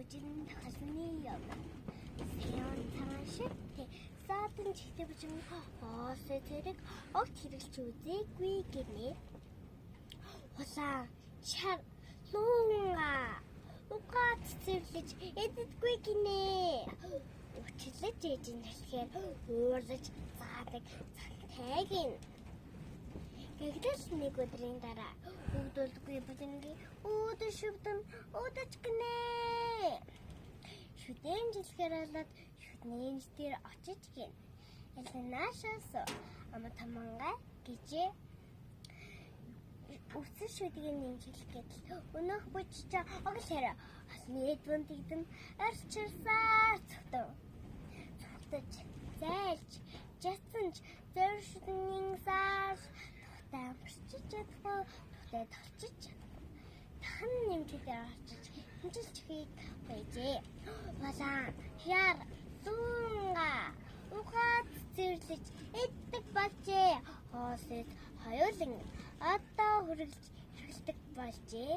бүжин хасны юм. Сэон цаашиг садан чихтэй бүжин хоосой тэрэг огт хэрэглэж үзээгүй гинэ. Улаан шар луунга угаат зэрлэж эддэггүй гинэ. Өчлөж ээжин хэлэхээр уурлаж заадаг цантайг юм. Гэтэл нэг өдрийн дараа өвдөлгүй бүдэнгийн өөдөж шүвдэн өөдөж гинэ. Шүдэн жилгээр болоод шүдний дээр очиж гин. Элнаашаас ама тамангай гэж үсэр шүдгийн нэмжлэхэд өнөөх бүжиж оглохоор асны эдвэн тэгдэн арчирсаар цогтов. Цогтож зайлж жатсанж зөөр шүдний сар дамжиж чадахгүй тухтай толчиж чадахгүй. Тахан нэмжлээр очиж хэмжилж хийг байжээ. Улаан шар луунга угаат зэрлэж эддэг болжээ. Хоосэд хоёулан одоо хүрэлж эхэлдэг болжээ.